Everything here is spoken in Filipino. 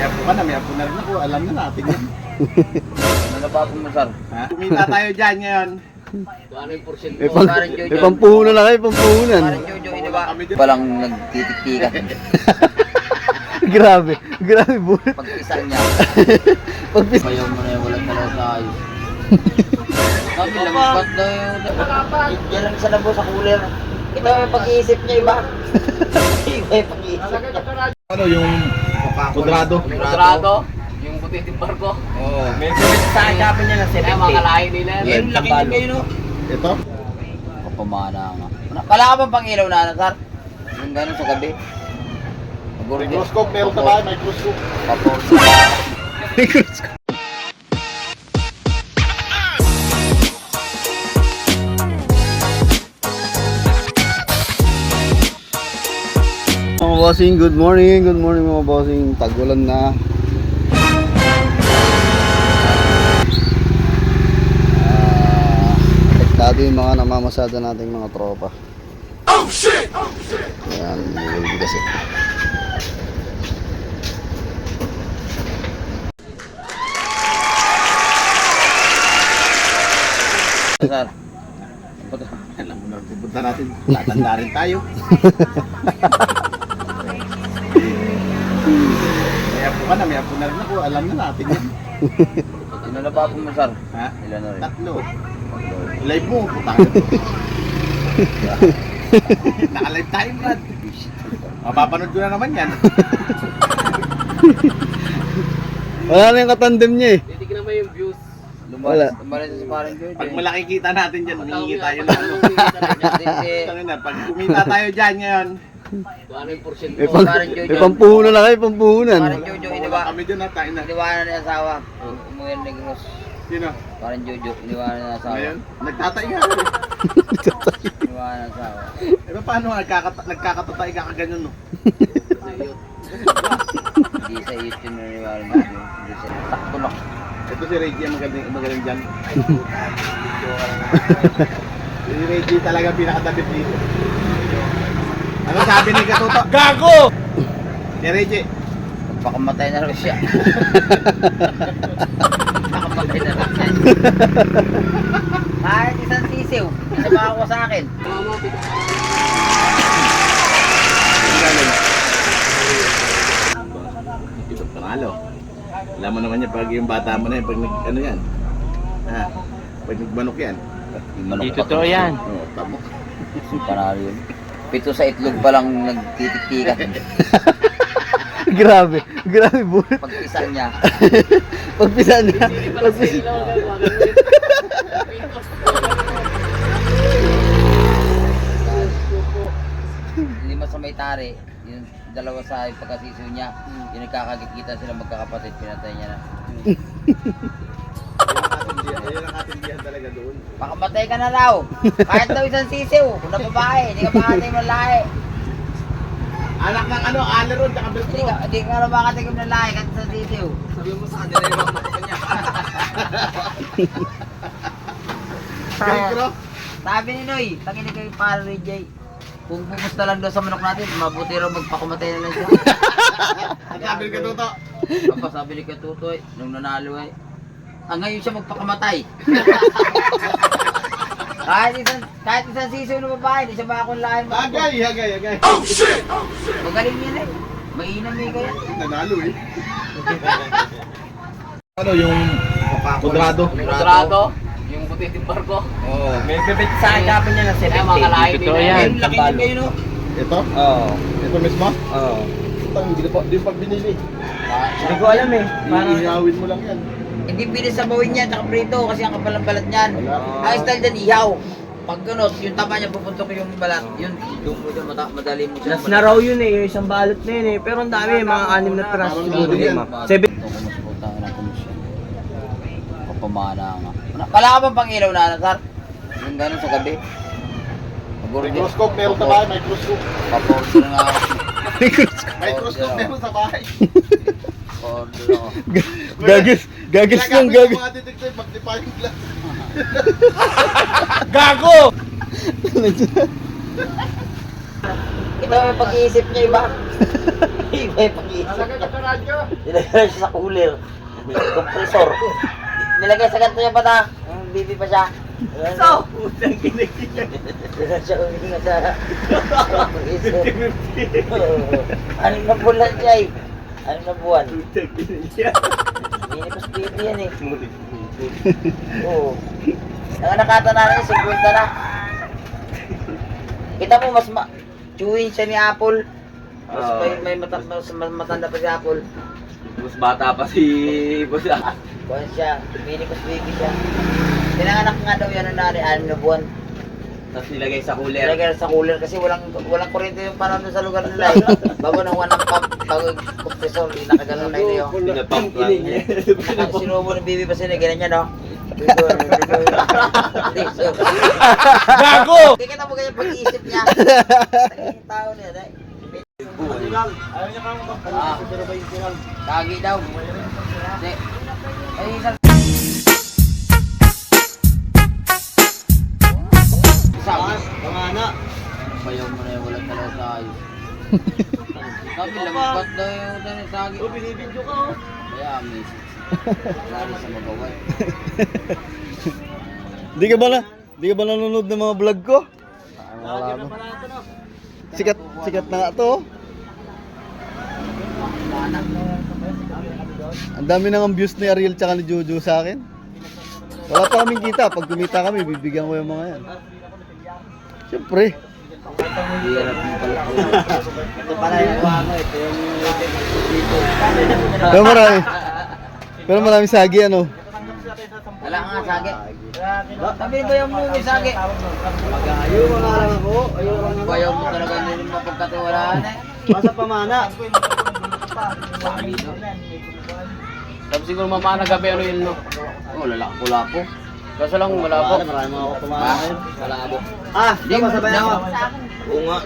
apo ka na, may apo na rin ako. Alam na natin yan. Ano na ba akong masar? Ha? Kumita tayo dyan ngayon. Ano yung porsyento? May pampuhunan na kayo, pampuhunan. Parang Jojo, ini ba? Palang nagtitiktikan. Grabe, grabe bulit. Pagpisan niya. Pagpis... Bayaw mo na yung walang talaw sa ayos. Sabi lang, ba't na yung... Yan lang sa labo sa cooler. Ito yung pag-iisip niya, iba. Iba yung pag-iisip niya. Ano yung kudrado? Kudrado? Yung butiting barko? Oo. May sa akin sabi niya na 70. Ay, mga kalahin nila. Yan, Yung laki din kayo, no? Ito? Kapamana nga. Wala ka bang pang-ilaw na, Sar? Yung gano'n sa gabi? Microscope, meron sa bahay, microscope. Tapos, Mga bossing, good morning mga bossing. Tag-ulan na. Apektado yung mga namamasada nating mga tropa. Oh shit! Ayan, hindi kasi. Sar. Alam mo na, pupunta natin. Tatanda rin tayo. May apo ka na, may apo na rin ako. Alam na natin yan. Ano na ba akong masar? Ha? Ilan na rin? 3. Live mo, putang. Naka-live tayo, Brad. Mapapanood ko na naman yan. Wala na yung katandem niya eh. Titignan mo yung views. Wala. Lumalas sa parang Jojo. Pag malaki kita natin dyan, humingi tayo na. Pag kumita tayo dyan ngayon, Ano yung porsyento? May, may pampuhunan na kayo, pampuhunan. Parang Jojo, iniwa. kami dyan na tayo na. Iniwanan na yung asawa. Umuwi ng Negros. Sino? Parang Jojo, iniwanan na yung asawa. Ngayon? Nagtatay nga. Iniwanan ng asawa. Eh paano nagkakatatay ka kaganyan no? Hindi sa YouTube na iniwanan ng Jojo. Hindi sa sakto lang. Ito si Reggie ang magaling dyan. Si Reggie talaga pinakadabit dito. Ano sabi ni Katuto? Gago! Si Reggie. Magpakamatay na raw siya. Magpakamatay na raw siya. Kahit isang sisiw, isa ba ako sa akin? Ito panalo. Alam mo naman yan pag yung bata mo na yan, pag ano yan. Ha? Pag nagmanok yan. Hindi totoo yan. Oo, tamo. Panalo yun. 7 sa itlog pa lang nagtitiktikan. Grabe, grabe bulit. Pagpisan niya. Pagpisan niya. Pagpisan. Lima sa may tari, yung dalawa sa pagkasisiw niya, yung nagkakagkita sila magkakapatid, pinatay niya na. Ayun ang katindihan talaga doon. Pakamatay ka na raw. Kahit daw isang sisiw, kung na babae, hindi ka makatay mo lahi. Anak ng ano, Aleron, tsaka Beltro. Hindi ka na makatay mo lahi kahit isang sisiw. Sabi mo sa kanila yung mga niya. Beltro? Sabi ni Noy, takinig kayo para rin Jay. Kung pumusta lang daw sa manok natin, mabuti raw magpakamatay na lang siya. Sabi ni Katuto. Papa, sabi ni Katutoy, nung nanalo ay, ngayon siya magpakamatay. kahit isang sisiw na babae, hindi siya makakulahin. Agay. Magaling yun eh. Mainam eh kaya. Nanalo eh. Ano yung kudrado? Kudrado? Yung butiting barko? Oo. May bibit sa akin sabi niya na 70. Ay, mga kalahin nila. Yan, laki din kayo, no? Ito? Oo. Ito mismo? Oo. Ito, hindi pa binili. Hindi ko alam eh. Ihawin mo lang yan. Hindi pinisabawin niya, tsaka prito kasi ang kapal ng balat niyan. Wala. Ang style dyan, ihaw. Pag ganot, yung taba niya pupuntok yung balat, yun, doon mo dyan, madali mo siya. Last na raw yun eh, yung isang balot na yun eh. Pero ang dami, mga 6 na piraso Parang siguro ganun yan. 5. 7. Ito kumusputa ka ng komisyon. Kapamana nga. Wala ka bang pang-ilaw na, Sar? Yung gano'n sa gabi? Microscope, meron sa bahay, microscope. Paporder nga ako. Microscope, meron sa bahay. Order ako. Gagis yung Ginagamit gagis. ng mga detective, magnifying glass. Gago! Kita mo yung pag-iisip niya iba. Iba yung pag-iisip niya. Nilagay siya sa cooler. Compressor. Nilagay sa ganito yung bata. Bibi pa siya. So, utang kinigyan. Nilagay siya uminga sa compressor. Anim na buwan siya eh. Anim na buwan. Utang kinigyan. Minipas baby yan eh. Oo. Nanganakata na rin, 50 na. Kita mo, mas chewin siya ni Apple. Mas mas matanda pa si Apple. Mas bata pa si Boss. Buwan siya, minipas baby siya. Pinanganak nga daw yan na 6 na buwan. Tapos nilagay sa cooler. Nilagay sa cooler kasi walang kuryente yung parang doon sa lugar nila eh. Bago nakuha ng pump, bago yung compressor, nakagano'n na yun. Pinapump lang. Ang sinubo ng baby pa sila, ganyan niya, no? Gago! Hindi kita mo ganyan pag-iisip niya. Yung tao niya, dahil. Ayaw niya kang magpapalito, pero ba yung silang? Kagi daw. Hindi. Ay, isang... Isang. Pangana. Bayaw mo na yung walang talaga sa ayos. Sabi, lampat daw yung sagi. Oh, binibidyo ka oh. Kaya, miss. Sali sa magaway. Di ka ba nanonood ng mga vlog ko? Lagi na pala ito no. Sikat na nga to. Ang dami nang views ni Ariel tsaka ni Jojo sa akin. Wala pa kaming kita. Pag kumita kami, bibigyan ko yung mga yan. Siyempre. Ito pala yung ano, ito yung dito. Pero marami sagi ano. Wala nga, sagi. Sabi ba yung movie, sagi? Magayo mga lang ako. Ayaw lang Bayaw mo talaga hindi mo mapagkatiwalaan eh. Basta pamana. Tapos siguro mamana gabi ano yun, no? Oh, lalako-lapo. Kaso lang malabo. Marami mga ako pamana. Malabo. Ah, di ba sabay ako? Oo nga.